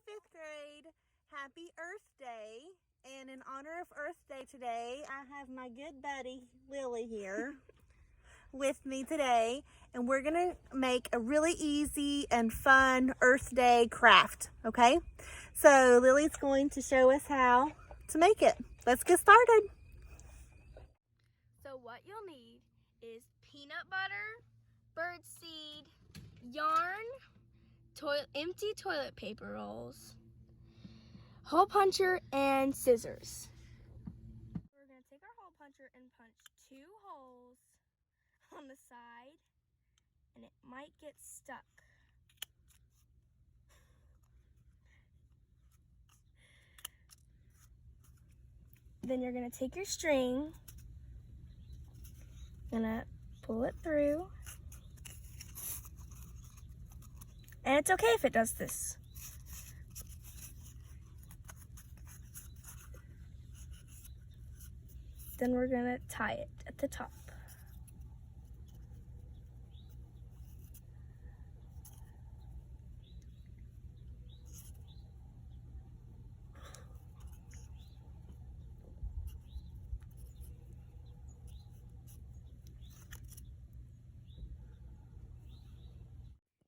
fifth grade. Happy Earth Day. And in honor of Earth Day today, I have my good buddy Lily here with me today. And we're going to make a really easy and fun Earth Day craft, okay? So Lily's going to show us how to make it. Let's get started. So what you'll need is peanut butter, birdseed, yarn, empty toilet paper rolls, hole puncher, and scissors. We're going to take our hole puncher and punch 2 holes on the side, and it might get stuck. Then you're going to take your string, gonna pull it through. And it's okay if it does this. Then we're gonna tie it at the top.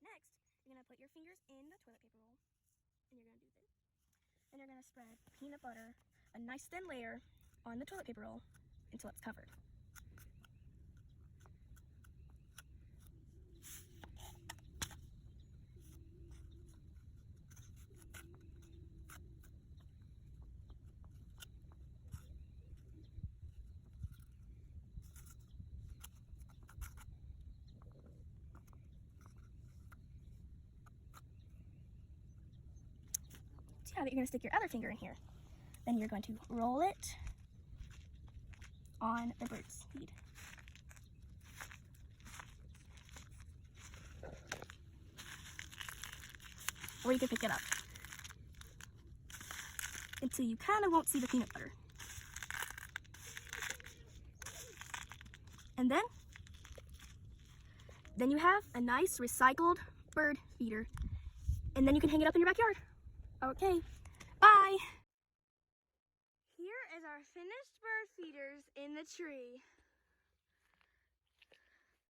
Next, you're gonna put your fingers in the toilet paper roll, and you're gonna do this. And you're gonna spread peanut butter, a nice thin layer, on the toilet paper roll until it's covered. So you're gonna stick your other finger in here. Then you're going to roll it on the bird's feed. Or you can pick it up until you kind of won't see the peanut butter. And then you have a nice recycled bird feeder. And then you can hang it up in your backyard. Okay, bye. Here is our finished bird feeders in the tree.